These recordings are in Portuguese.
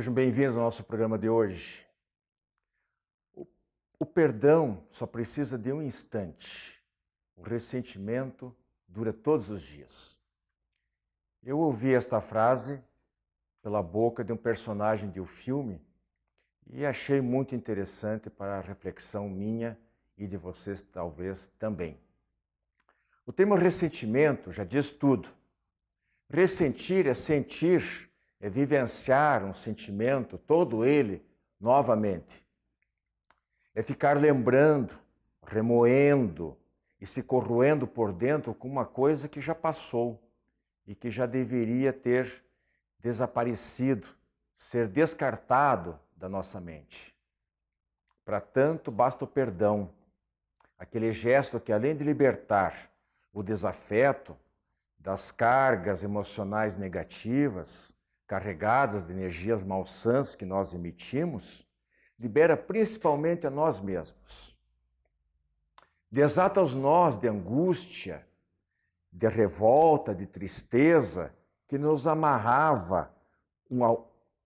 Sejam bem-vindos ao nosso programa de hoje. O perdão só precisa de um instante. O ressentimento dura todos os dias. Eu ouvi esta frase pela boca de um personagem de um filme e achei muito interessante para a reflexão minha e de vocês talvez também. O termo ressentimento já diz tudo. Ressentir é sentir, é vivenciar um sentimento, todo ele, novamente. É ficar lembrando, remoendo e se corroendo por dentro com uma coisa que já passou e que já deveria ter desaparecido, ser descartado da nossa mente. Para tanto, basta o perdão, aquele gesto que, além de libertar o desafeto das cargas emocionais negativas, carregadas de energias malsãs que nós emitimos, libera principalmente a nós mesmos. Desata os nós de angústia, de revolta, de tristeza, que nos amarrava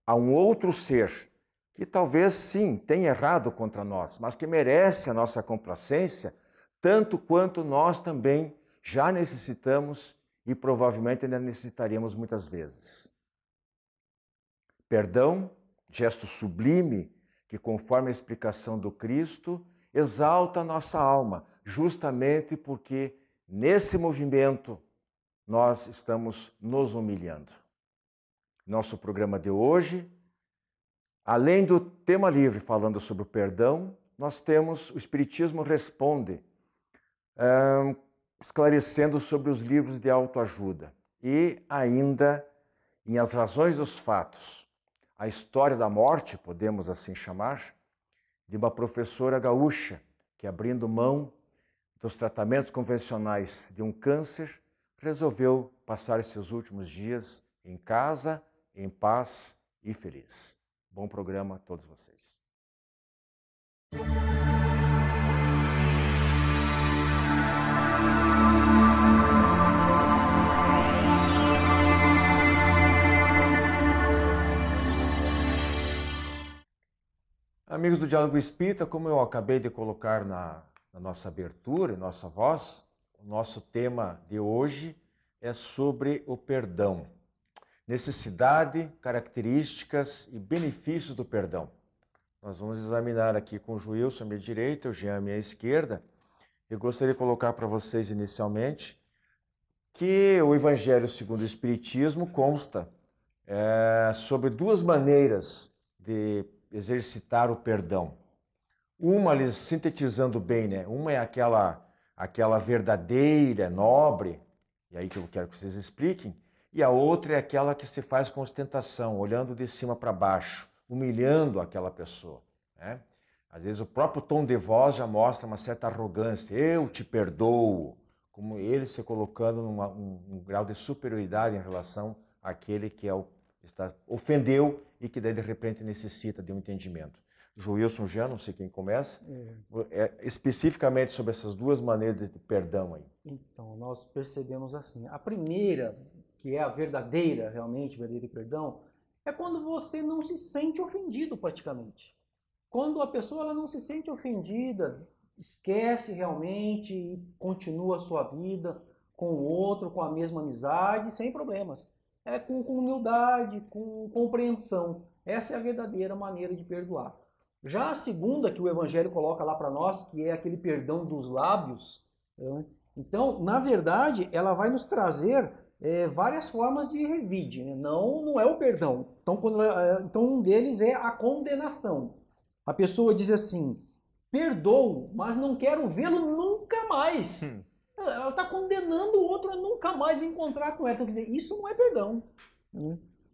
a um outro ser, que talvez sim tenha errado contra nós, mas que merece a nossa complacência, tanto quanto nós também já necessitamos e provavelmente ainda necessitaríamos muitas vezes. Perdão, gesto sublime, que conforme a explicação do Cristo, exalta a nossa alma, justamente porque nesse movimento nós estamos nos humilhando. Nosso programa de hoje, além do tema livre falando sobre o perdão, nós temos o Espiritismo Responde, esclarecendo sobre os livros de autoajuda e ainda em As Razões dos Fatos, a história da morte, podemos assim chamar, de uma professora gaúcha que, abrindo mão dos tratamentos convencionais de um câncer, resolveu passar seus últimos dias em casa, em paz e feliz. Bom programa a todos vocês. Amigos do Diálogo Espírita, como eu acabei de colocar na nossa abertura, em nossa voz, o nosso tema de hoje é sobre o perdão. Necessidade, características e benefícios do perdão. Nós vamos examinar aqui com o Joilson à minha direita, o Jean à minha esquerda. Eu gostaria de colocar para vocês inicialmente que o Evangelho segundo o Espiritismo consta sobre duas maneiras de exercitar o perdão. Uma, ali, sintetizando bem, né? Uma é aquela verdadeira, nobre, e aí que eu quero que vocês expliquem, e a outra é aquela que se faz com ostentação, olhando de cima para baixo, humilhando aquela pessoa, né? Às vezes o próprio tom de voz já mostra uma certa arrogância, eu te perdoo, como ele se colocando num grau de superioridade em relação àquele que ofendeu e que daí de repente necessita de um entendimento. Joilson, já não sei quem começa, especificamente sobre essas duas maneiras de perdão aí. Então, nós percebemos assim, a primeira, que é a verdadeira, realmente, verdadeiro perdão, é quando você não se sente ofendido praticamente. Quando a pessoa ela não se sente ofendida, esquece realmente e continua a sua vida com o outro, com a mesma amizade, sem problemas. É com humildade, com compreensão. Essa é a verdadeira maneira de perdoar. Já a segunda que o Evangelho coloca lá para nós, que é aquele perdão dos lábios, né? Então, na verdade, ela vai nos trazer várias formas de revide, né? Não é o perdão. Então, um deles é a condenação. A pessoa diz assim, perdoo, mas não quero vê-lo nunca mais. Ela está condenando o outro a nunca mais encontrar com ela. Então, quer dizer, isso não é perdão.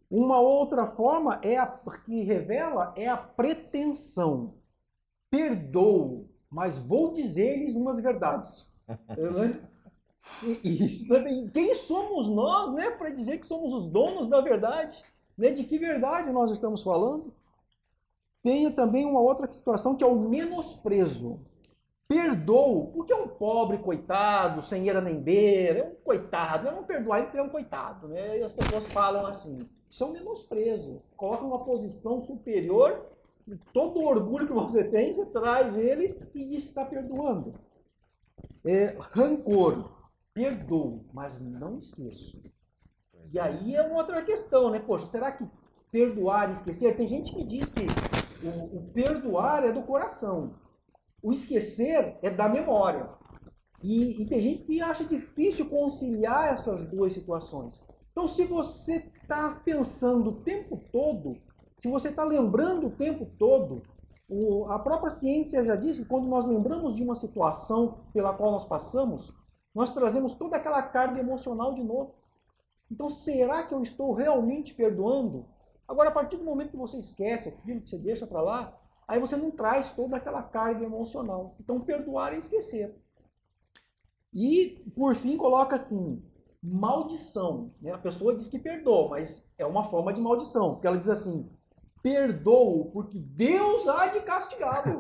Uma outra forma que revela é a pretensão. Perdoo, mas vou dizer-lhes umas verdades. Isso também. Quem somos nós, né, para dizer que somos os donos da verdade? Né? De que verdade nós estamos falando? Tem também uma outra situação que é o menosprezo. Perdoo, porque é um pobre coitado, sem eira nem beira, é um coitado, não perdoar ele porque é um coitado, né? E as pessoas falam assim, isso é um menosprezo, coloca uma posição superior, todo o orgulho que você tem, você traz ele e diz que está perdoando. Rancor, perdoo, mas não esqueço. E aí é uma outra questão, né? Poxa, será que perdoar e esquecer? Tem gente que diz que o perdoar é do coração. O esquecer é da memória. E tem gente que acha difícil conciliar essas duas situações. Então, se você está pensando o tempo todo, se você está lembrando o tempo todo, a própria ciência já diz que quando nós lembramos de uma situação pela qual nós passamos, nós trazemos toda aquela carga emocional de novo. Então, será que eu estou realmente perdoando? Agora, a partir do momento que você esquece aquilo, que você deixa para lá, aí você não traz toda aquela carga emocional. Então, perdoar é esquecer. E, por fim, coloca assim, maldição. Né? A pessoa diz que perdoa, mas é uma forma de maldição. Porque ela diz assim, perdoo, porque Deus há de castigá-lo.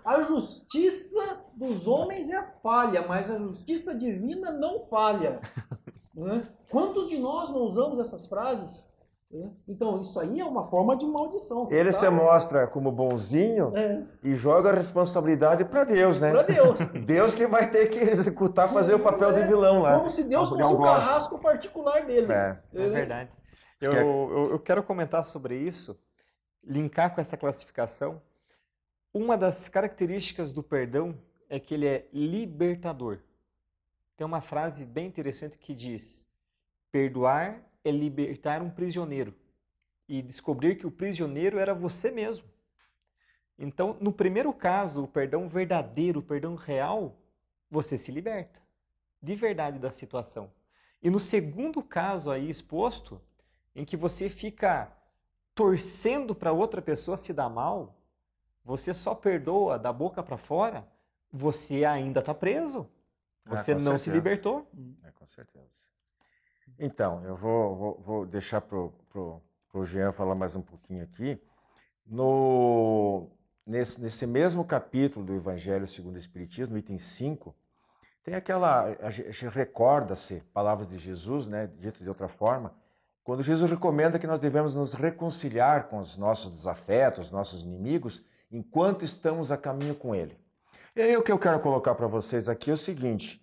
A justiça dos homens é falha, mas a justiça divina não falha. Quantos de nós não usamos essas frases? Então, isso aí é uma forma de maldição. Ele se mostra como bonzinho e joga a responsabilidade para Deus, né? Para Deus. Deus que vai ter que executar, fazer o papel de vilão lá. Como se Deus fosse o carrasco particular dele. É verdade. Eu quero comentar sobre isso, linkar com essa classificação. Uma das características do perdão é que ele é libertador. Tem uma frase bem interessante que diz: perdoar é libertar um prisioneiro e descobrir que o prisioneiro era você mesmo. Então, no primeiro caso, o perdão verdadeiro, o perdão real, você se liberta de verdade da situação. E no segundo caso aí exposto, em que você fica torcendo para outra pessoa se dar mal, você só perdoa da boca para fora, você ainda está preso. Você não se libertou. Com certeza. Então, eu vou deixar para o Jean falar mais um pouquinho aqui. Nesse mesmo capítulo do Evangelho segundo o Espiritismo, item 5, tem a gente recorda-se, palavras de Jesus, né, dito de outra forma, quando Jesus recomenda que nós devemos nos reconciliar com os nossos desafetos, nossos inimigos, enquanto estamos a caminho com Ele. E aí o que eu quero colocar para vocês aqui é o seguinte: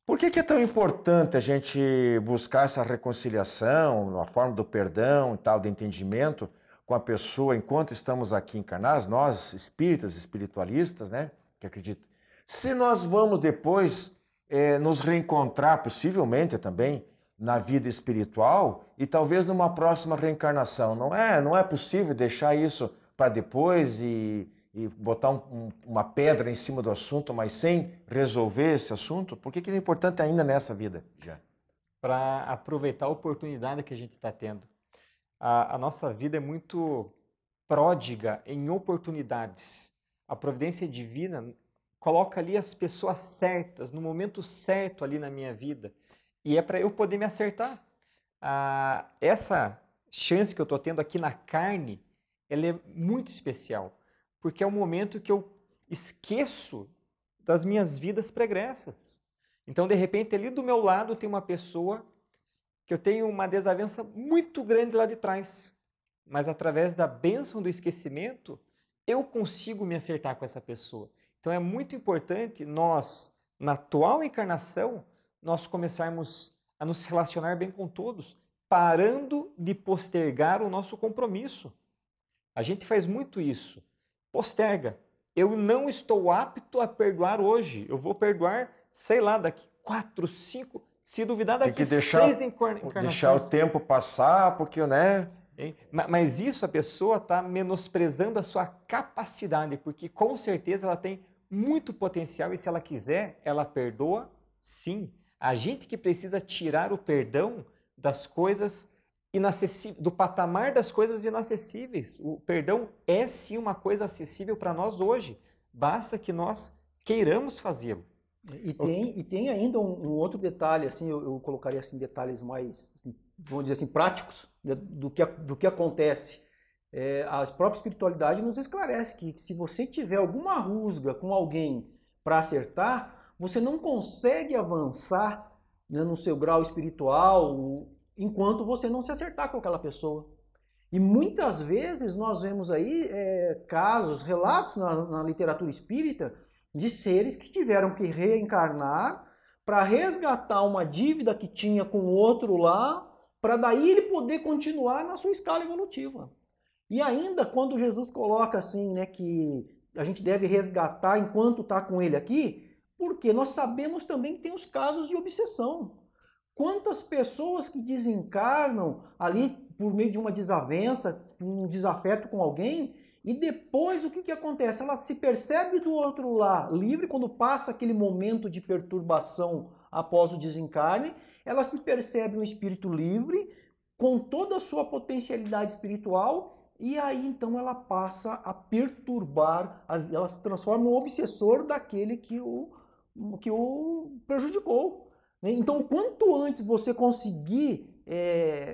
por que é tão importante a gente buscar essa reconciliação, na forma do perdão e tal, do entendimento com a pessoa enquanto estamos aqui encarnados, nós espíritas, espiritualistas, né, que acreditam? Se nós vamos depois nos reencontrar, possivelmente também, na vida espiritual e talvez numa próxima reencarnação, não é possível deixar isso para depois e botar uma pedra em cima do assunto, mas sem resolver esse assunto? Por que é importante ainda nessa vida? Para aproveitar a oportunidade que a gente está tendo. A nossa vida é muito pródiga em oportunidades. A providência divina coloca ali as pessoas certas, no momento certo ali na minha vida. E é para eu poder me acertar. Essa chance que eu estou tendo aqui na carne, ela é muito especial. Porque é o momento que eu esqueço das minhas vidas pregressas. Então, de repente, ali do meu lado tem uma pessoa que eu tenho uma desavença muito grande lá de trás. Mas através da bênção do esquecimento, eu consigo me acertar com essa pessoa. Então, é muito importante nós, na atual encarnação, nós começarmos a nos relacionar bem com todos, parando de postergar o nosso compromisso. A gente faz muito isso. Posterga. Eu não estou apto a perdoar hoje. Eu vou perdoar, sei lá, daqui 4, 5, se duvidar daqui 6 encarnações. Deixar o tempo passar, porque, né? Mas isso a pessoa está menosprezando a sua capacidade, porque com certeza ela tem muito potencial e se ela quiser, ela perdoa sim. A gente que precisa tirar o perdão das coisas inacessíveis, do patamar das coisas inacessíveis. O perdão é sim uma coisa acessível para nós hoje. Basta que nós queiramos fazê-lo. E tem ainda um outro detalhe, assim, eu colocaria assim, detalhes mais, assim, vamos dizer assim, práticos do que acontece. A própria espiritualidade nos esclarece que se você tiver alguma rusga com alguém para acertar, você não consegue avançar, né, no seu grau espiritual enquanto você não se acertar com aquela pessoa. E muitas vezes nós vemos aí casos, relatos na literatura espírita de seres que tiveram que reencarnar para resgatar uma dívida que tinha com o outro lá, para daí ele poder continuar na sua escala evolutiva. E ainda quando Jesus coloca assim, né, que a gente deve resgatar enquanto está com ele aqui, porque nós sabemos também que tem os casos de obsessão. Quantas pessoas que desencarnam ali por meio de uma desavença, um desafeto com alguém, e depois o que acontece? Ela se percebe do outro lado livre, quando passa aquele momento de perturbação após o desencarne, ela se percebe um espírito livre, com toda a sua potencialidade espiritual, e aí então ela passa a perturbar, ela se transforma no obsessor daquele que o prejudicou. Então, quanto antes você conseguir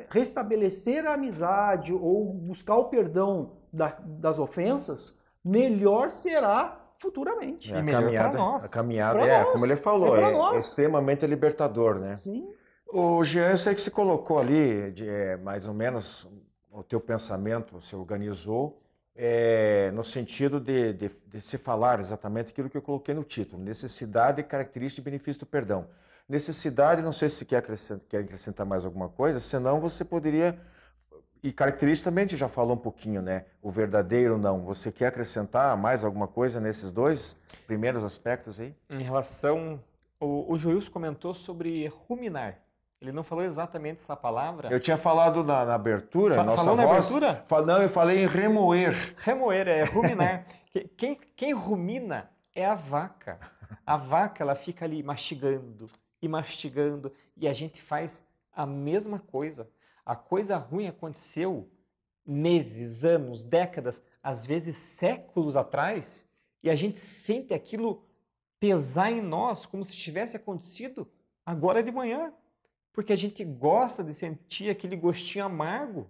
restabelecer a amizade ou buscar o perdão das ofensas, melhor será futuramente. E melhor para nós. A caminhada, como ele falou, é extremamente libertador, né? Sim. O Jean, eu sei que você colocou ali, mais ou menos, o teu pensamento, você organizou, no sentido de se falar exatamente aquilo que eu coloquei no título, necessidade, característica e benefício do perdão. Necessidade, não sei se quer acrescentar mais alguma coisa, senão você poderia, e característica também a gente já falou um pouquinho, né? O verdadeiro não. Você quer acrescentar mais alguma coisa nesses dois primeiros aspectos aí? Em relação, o Joilson comentou sobre ruminar. Ele não falou exatamente essa palavra. Eu tinha falado na abertura, falou na abertura? Não, eu falei em remoer. Remoer, é ruminar. Quem rumina é a vaca. A vaca, ela fica ali mastigando e mastigando, e a gente faz a mesma coisa. A coisa ruim aconteceu meses, anos, décadas, às vezes séculos atrás, e a gente sente aquilo pesar em nós como se tivesse acontecido agora de manhã. Porque a gente gosta de sentir aquele gostinho amargo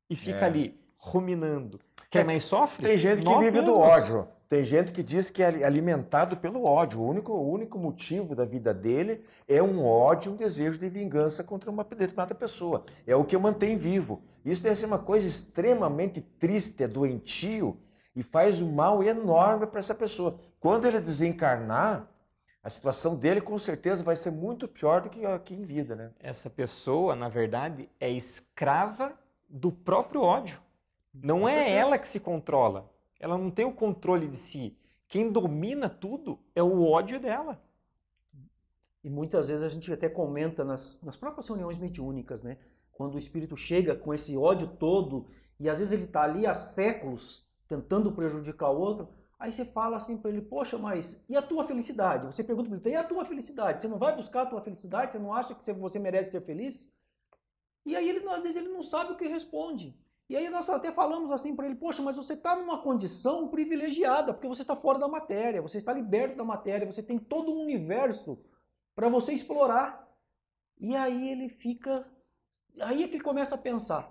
e fica ali ruminando. Quem mais sofre? Tem gente que vive do ódio. Tem gente que diz que é alimentado pelo ódio. O único motivo da vida dele é um ódio, um desejo de vingança contra uma determinada pessoa. É o que o mantém vivo. Isso deve ser uma coisa extremamente triste, doentio, e faz um mal enorme para essa pessoa. Quando ele desencarnar, a situação dele com certeza vai ser muito pior do que aqui em vida, né? Essa pessoa, na verdade, é escrava do próprio ódio. Não é ela que se controla. Ela não tem o controle de si. Quem domina tudo é o ódio dela. E muitas vezes a gente até comenta nas próprias reuniões mediúnicas, né? Quando o espírito chega com esse ódio todo, e às vezes ele está ali há séculos tentando prejudicar o outro, aí você fala assim para ele, poxa, mas e a tua felicidade? Você pergunta para ele, e a tua felicidade? Você não vai buscar a tua felicidade? Você não acha que você merece ser feliz? E aí, às vezes, ele não sabe o que responde. E aí nós até falamos assim para ele, poxa, mas você está numa condição privilegiada, porque você está fora da matéria, você está liberto da matéria, você tem todo um universo para você explorar. E aí ele fica... Aí é que ele começa a pensar.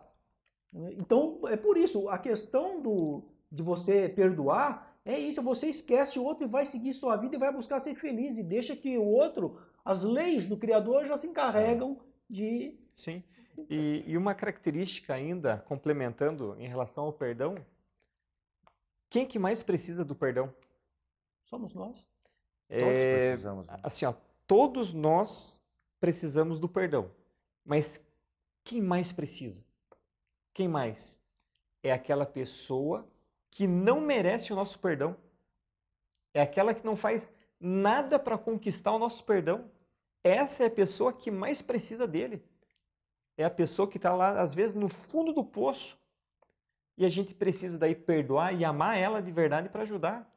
Então, é por isso, a questão de você perdoar é isso, você esquece o outro e vai seguir sua vida e vai buscar ser feliz e deixa que o outro, as leis do Criador já se encarregam de... Sim, e uma característica ainda, complementando em relação ao perdão, quem que mais precisa do perdão? Somos nós. Todos precisamos. Né? Assim, ó, todos nós precisamos do perdão, mas quem mais precisa? Quem mais? É aquela pessoa que não merece o nosso perdão. É aquela que não faz nada para conquistar o nosso perdão. Essa é a pessoa que mais precisa dele. É a pessoa que está lá, às vezes, no fundo do poço. E a gente precisa daí perdoar e amar ela de verdade para ajudar.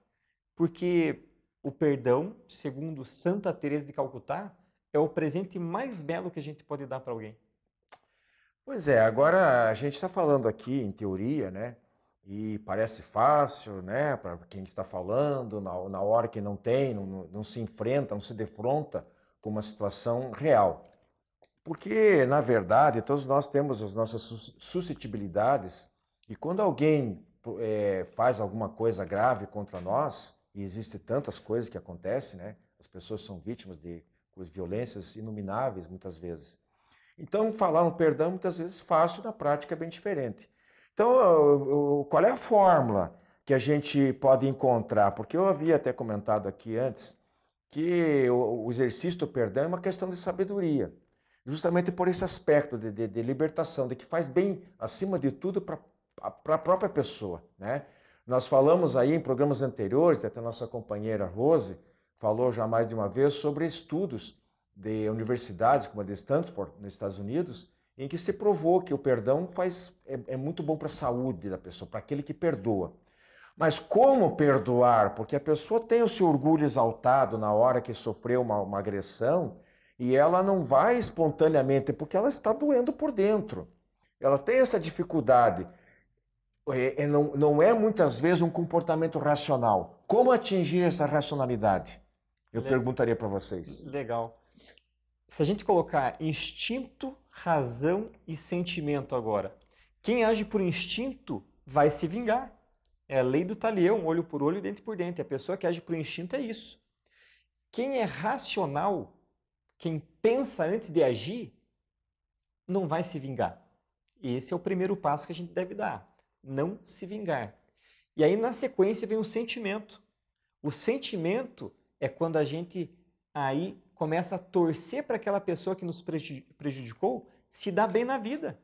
Porque o perdão, segundo Santa Teresa de Calcutá, é o presente mais belo que a gente pode dar para alguém. Pois é, agora a gente está falando aqui em teoria, né? E parece fácil, né? Para quem está falando, na hora que não tem, não se enfrenta, não se defronta com uma situação real. Porque, na verdade, todos nós temos as nossas suscetibilidades E quando alguém faz alguma coisa grave contra nós, e existem tantas coisas que acontecem, né? As pessoas são vítimas de violências inomináveis muitas vezes. Então, falar no perdão muitas vezes fácil, na prática é bem diferente. Então, qual é a fórmula que a gente pode encontrar? Porque eu havia até comentado aqui antes que o exercício do perdão é uma questão de sabedoria, justamente por esse aspecto de libertação, de que faz bem, acima de tudo, para a própria pessoa, né? Nós falamos aí em programas anteriores, até a nossa companheira Rose falou já mais de uma vez sobre estudos de universidades como a de Stanford, nos Estados Unidos, em que se provou que o perdão é muito bom para a saúde da pessoa, para aquele que perdoa. Mas como perdoar? Porque a pessoa tem o seu orgulho exaltado na hora que sofreu uma agressão e ela não vai espontaneamente, porque ela está doendo por dentro. Ela tem essa dificuldade. Não é muitas vezes um comportamento racional. Como atingir essa racionalidade? Eu perguntaria para vocês. Legal. Se a gente colocar instinto, razão e sentimento agora, quem age por instinto vai se vingar. É a lei do talião, olho por olho, dente por dente. A pessoa que age por instinto é isso. Quem é racional, quem pensa antes de agir, não vai se vingar. Esse é o primeiro passo que a gente deve dar. Não se vingar. E aí, na sequência, vem o sentimento. O sentimento é quando a gente aí começa a torcer para aquela pessoa que nos prejudicou se dar bem na vida.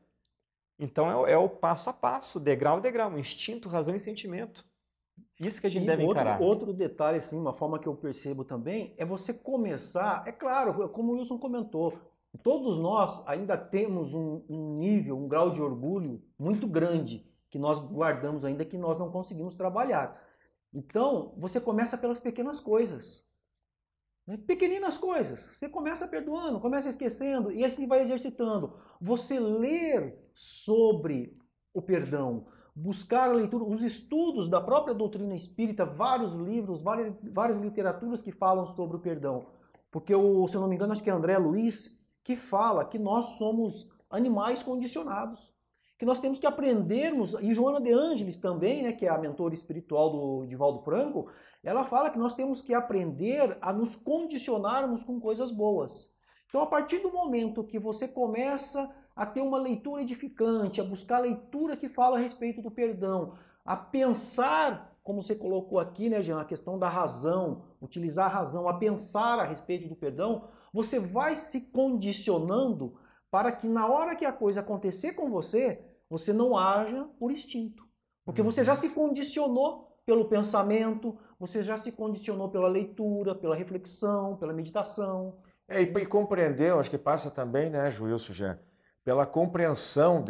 Então é o passo a passo, degrau a degrau, instinto, razão e sentimento. Isso que a gente deve encarar. Outro detalhe, assim, uma forma que eu percebo também, é você começar, é claro, como o Wilson comentou, todos nós ainda temos um nível, um grau de orgulho muito grande, que nós guardamos ainda, que nós não conseguimos trabalhar. Então, você começa pelas pequenas coisas. Pequeninas coisas. Você começa perdoando, começa esquecendo e assim vai exercitando. Você ler sobre o perdão, buscar a leitura, os estudos da própria doutrina espírita, vários livros, várias literaturas que falam sobre o perdão. Porque, se eu não me engano, acho que é André Luiz que fala que nós somos animais condicionados. Que nós temos que aprendermos, e Joana de Ângeles também, né, que é a mentora espiritual do Divaldo Franco, ela fala que nós temos que aprender a nos condicionarmos com coisas boas. Então, a partir do momento que você começa a ter uma leitura edificante, a buscar a leitura que fala a respeito do perdão, a pensar, como você colocou aqui, né, Jean, a questão da razão, utilizar a razão, a pensar a respeito do perdão, você vai se condicionando para que na hora que a coisa acontecer com você, você não haja por instinto. Porque você já se condicionou pelo pensamento, você já se condicionou pela leitura, pela reflexão, pela meditação. E compreendeu, acho que passa também, né, Wilson, Jean, pela compreensão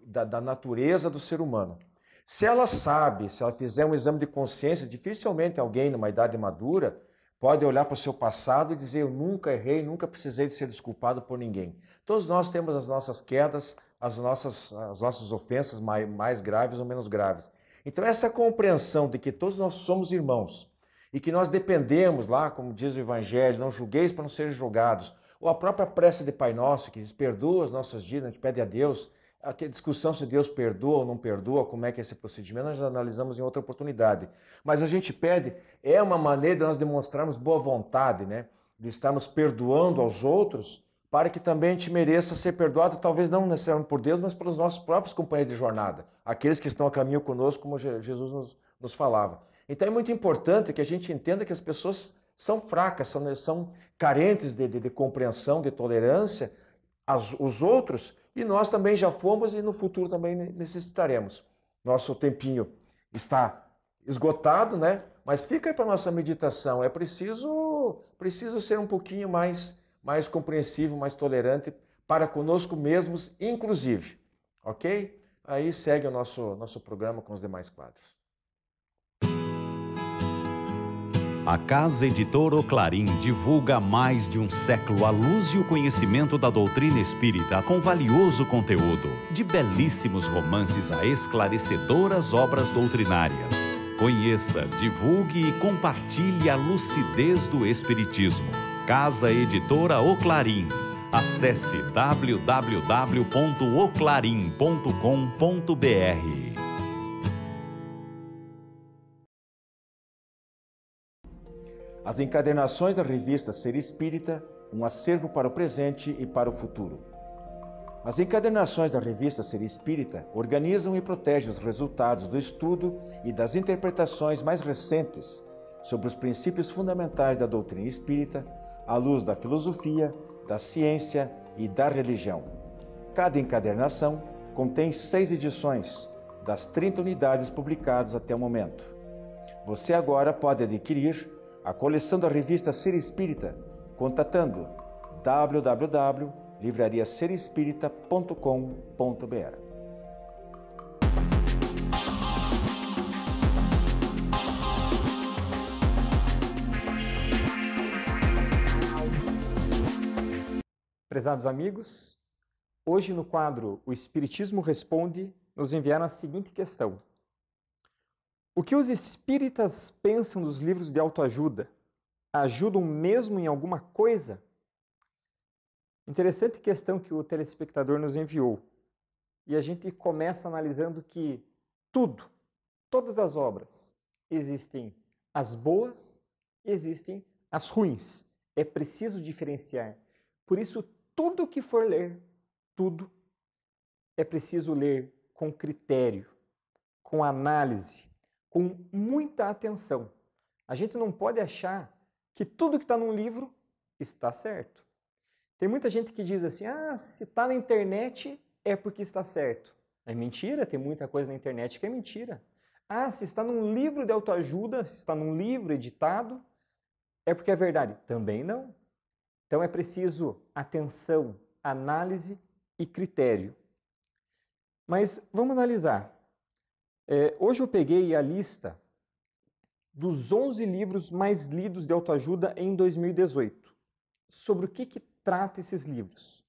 da natureza do ser humano. Se ela sabe, se ela fizer um exame de consciência, dificilmente alguém numa idade madura pode olhar para o seu passado e dizer: eu nunca errei, nunca precisei de ser desculpado por ninguém. Todos nós temos as nossas quedas, as nossas ofensas mais graves ou menos graves. Então essa compreensão de que todos nós somos irmãos e que nós dependemos lá, como diz o Evangelho, não julgueis para não serem julgados, ou a própria prece de Pai Nosso, que diz: perdoa as nossas dívidas, a gente pede a Deus. A discussão se Deus perdoa ou não perdoa, como é que é esse procedimento, nós analisamos em outra oportunidade. Mas a gente pede, é uma maneira de nós demonstrarmos boa vontade, né? De estarmos perdoando aos outros, para que também a gente mereça ser perdoado, talvez não necessariamente por Deus, mas pelos nossos próprios companheiros de jornada, aqueles que estão a caminho conosco, como Jesus nos falava. Então é muito importante que a gente entenda que as pessoas são fracas, são carentes de compreensão, de tolerância, os outros, e nós também já fomos e no futuro também necessitaremos. Nosso tempinho está esgotado, né? Mas fica aí para a nossa meditação. É preciso ser um pouquinho mais compreensivo, mais tolerante para conosco mesmos, inclusive. Ok? Aí segue o nosso programa com os demais quadros. A Casa Editora Oclarim divulga há mais de um século a luz e o conhecimento da doutrina espírita com valioso conteúdo, de belíssimos romances a esclarecedoras obras doutrinárias. Conheça, divulgue e compartilhe a lucidez do Espiritismo. Casa Editora Oclarim. Acesse www.oclarim.com.br. As encadernações da revista Ser Espírita, um acervo para o presente e para o futuro. As encadernações da revista Ser Espírita organizam e protegem os resultados do estudo e das interpretações mais recentes sobre os princípios fundamentais da doutrina espírita, à luz da filosofia, da ciência e da religião. Cada encadernação contém 6 edições, das 30 unidades publicadas até o momento. Você agora pode adquirir a coleção da revista Ser Espírita contatando www.livrariaserespirita.com.br. Prezados amigos, hoje no quadro O Espiritismo Responde, nos enviaram a seguinte questão. O que os espíritas pensam dos livros de autoajuda? Ajudam mesmo em alguma coisa? Interessante questão que o telespectador nos enviou. E a gente começa analisando que todas as obras, existem as boas, existem as ruins. É preciso diferenciar. Por isso, tudo que for ler, tudo é preciso ler com critério, com análise, com muita atenção. A gente não pode achar que tudo que está num livro está certo. Tem muita gente que diz assim, se está na internet é porque está certo. É mentira, tem muita coisa na internet que é mentira. Se está num livro de autoajuda, se está num livro editado, é porque é verdade. Também não. Então é preciso atenção, análise e critério. Mas vamos analisar. Hoje eu peguei a lista dos 11 livros mais lidos de autoajuda em 2018. Sobre o que trata esses livros?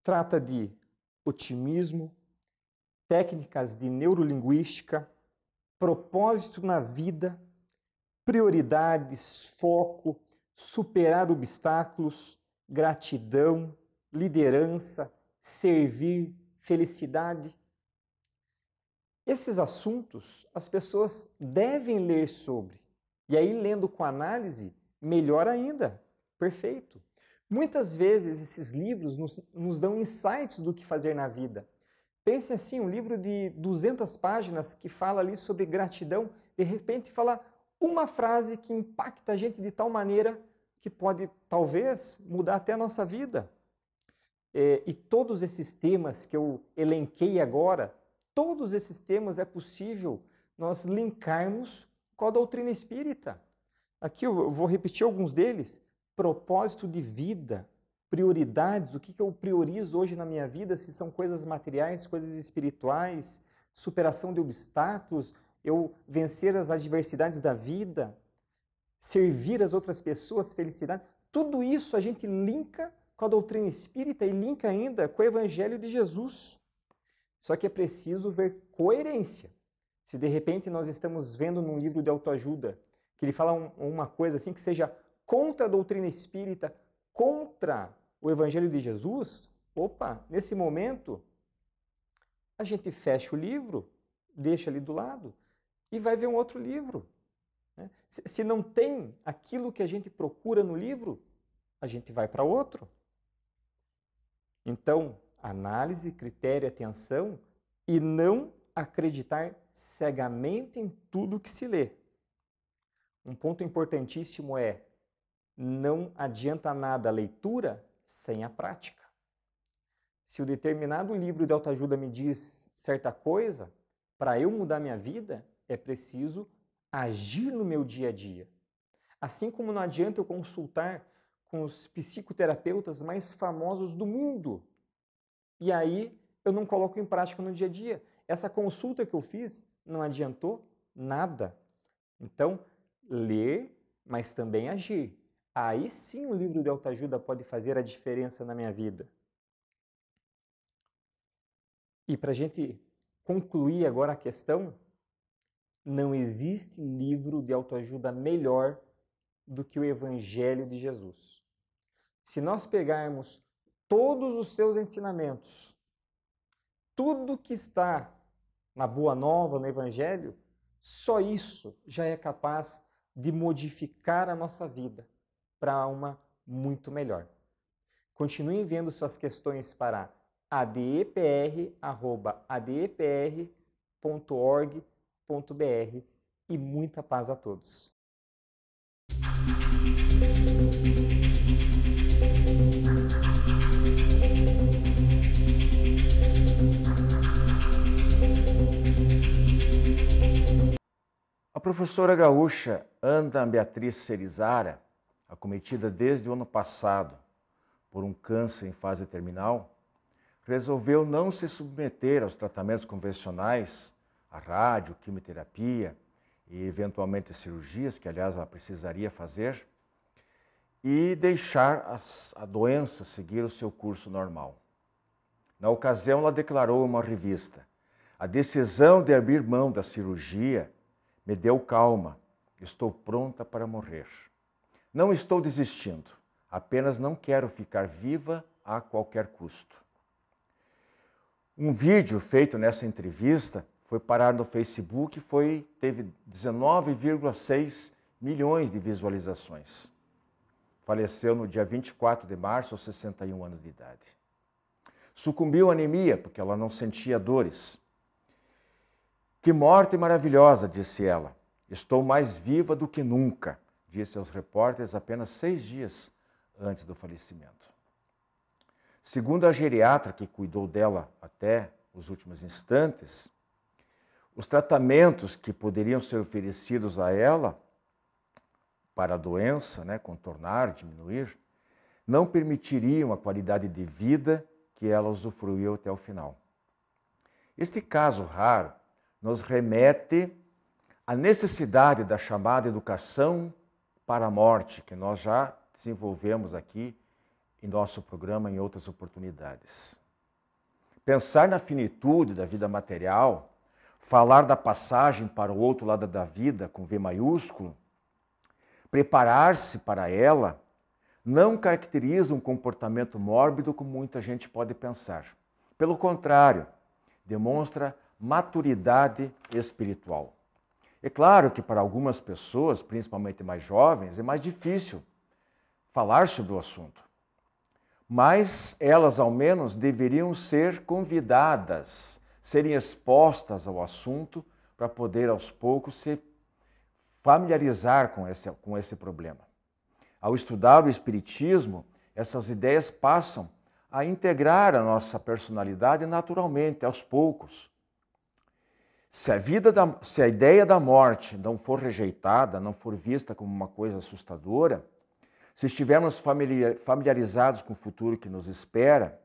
Trata de otimismo, técnicas de neurolinguística, propósito na vida, prioridades, foco, superar obstáculos, gratidão, liderança, servir, felicidade. Esses assuntos as pessoas devem ler sobre. E aí, lendo com análise, melhor ainda. Perfeito. Muitas vezes esses livros nos dão insights do que fazer na vida. Pense assim, um livro de 200 páginas que fala ali sobre gratidão, de repente fala uma frase que impacta a gente de tal maneira que pode, talvez, mudar até a nossa vida. E todos esses temas que eu elenquei agora, todos esses temas é possível nós linkarmos com a doutrina espírita. Aqui eu vou repetir alguns deles. Propósito de vida, prioridades, o que eu priorizo hoje na minha vida, se são coisas materiais, coisas espirituais, superação de obstáculos, eu vencer as adversidades da vida, servir as outras pessoas, felicidade. Tudo isso a gente linka com a doutrina espírita e linka ainda com o Evangelho de Jesus. Só que é preciso ver coerência. Se de repente nós estamos vendo num livro de autoajuda que ele fala uma coisa assim que seja contra a doutrina espírita, contra o Evangelho de Jesus, nesse momento a gente fecha o livro, deixa ali do lado e vai ver um outro livro. Se não tem aquilo que a gente procura no livro, a gente vai para outro. Então, análise, critério, atenção e não acreditar cegamente em tudo que se lê. Um ponto importantíssimo é não adianta nada a leitura sem a prática. Se o determinado livro de autoajuda me diz certa coisa, para eu mudar minha vida, é preciso agir no meu dia a dia. Assim como não adianta eu consultar com os psicoterapeutas mais famosos do mundo. E aí eu não coloco em prática no dia a dia. Essa consulta que eu fiz não adiantou nada. Então, ler, mas também agir. Aí sim o livro de autoajuda pode fazer a diferença na minha vida. E para a gente concluir agora a questão, não existe livro de autoajuda melhor do que o Evangelho de Jesus. Se nós pegarmos todos os seus ensinamentos, tudo que está na Boa Nova, no Evangelho, só isso já é capaz de modificar a nossa vida para uma muito melhor. Continue enviando suas questões para adepr@adepr.org.br e muita paz a todos. A professora gaúcha Ana Beatriz Cerizara, acometida desde o ano passado por um câncer em fase terminal, resolveu não se submeter aos tratamentos convencionais, a rádio, quimioterapia e eventualmente cirurgias, que aliás ela precisaria fazer, e deixar a doença seguir o seu curso normal. Na ocasião, ela declarou em uma revista: "A decisão de abrir mão da cirurgia me deu calma, estou pronta para morrer. Não estou desistindo, apenas não quero ficar viva a qualquer custo." Um vídeo feito nessa entrevista foi parar no Facebook e teve 19,6 milhões de visualizações. Faleceu no dia 24 de março, aos 61 anos de idade. Sucumbiu à anemia, porque ela não sentia dores. "Que morte maravilhosa", disse ela. "Estou mais viva do que nunca", disse aos repórteres apenas 6 dias antes do falecimento. Segundo a geriatra que cuidou dela até os últimos instantes, os tratamentos que poderiam ser oferecidos a ela para a doença, contornar, diminuir, não permitiriam a qualidade de vida que ela usufruiu até o final. Este caso raro nos remete à necessidade da chamada educação para a morte, que nós já desenvolvemos aqui em nosso programa em outras oportunidades. Pensar na finitude da vida material, falar da passagem para o outro lado da vida com V maiúsculo, preparar-se para ela, não caracteriza um comportamento mórbido como muita gente pode pensar. Pelo contrário, demonstra maturidade espiritual. É claro que para algumas pessoas, principalmente mais jovens, é mais difícil falar sobre o assunto. Mas elas, ao menos, deveriam ser convidadas, serem expostas ao assunto para poder, aos poucos, se familiarizar com esse problema. Ao estudar o Espiritismo, essas ideias passam a integrar a nossa personalidade naturalmente, aos poucos. Se a ideia da morte não for rejeitada, não for vista como uma coisa assustadora, se estivermos familiarizados com o futuro que nos espera,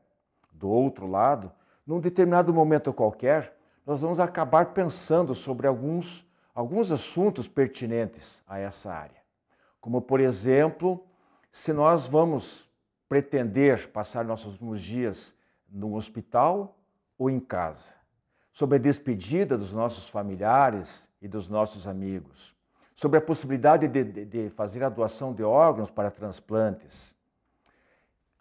do outro lado, num determinado momento qualquer, nós vamos acabar pensando sobre alguns assuntos pertinentes a essa área. Como, por exemplo, se nós vamos pretender passar nossos últimos dias no hospital ou em casa, sobre a despedida dos nossos familiares e dos nossos amigos, sobre a possibilidade de fazer a doação de órgãos para transplantes,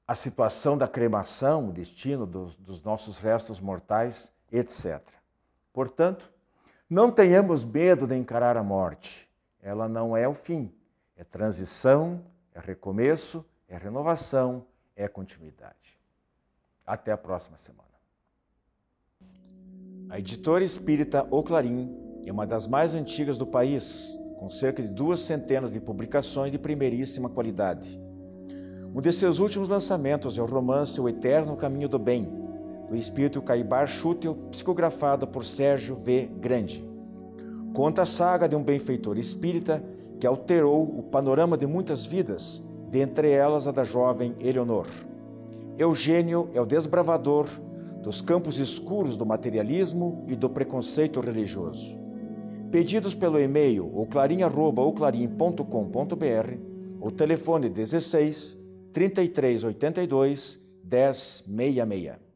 a situação da cremação, o destino dos nossos restos mortais, etc. Portanto, não tenhamos medo de encarar a morte. Ela não é o fim. É transição, é recomeço, é renovação, é continuidade. Até a próxima semana. A editora espírita O Clarim é uma das mais antigas do país, com cerca de 200 de publicações de primeiríssima qualidade. Um de seus últimos lançamentos é o romance O Eterno Caminho do Bem, do espírito Caibar Schutel, psicografado por Sérgio V. Grande. Conta a saga de um benfeitor espírita que alterou o panorama de muitas vidas, dentre elas a da jovem Eleonor. Eugênio é o desbravador dos campos escuros do materialismo e do preconceito religioso. Pedidos pelo e-mail oclarim@oclarim.com.br ou telefone 16 3382 1066.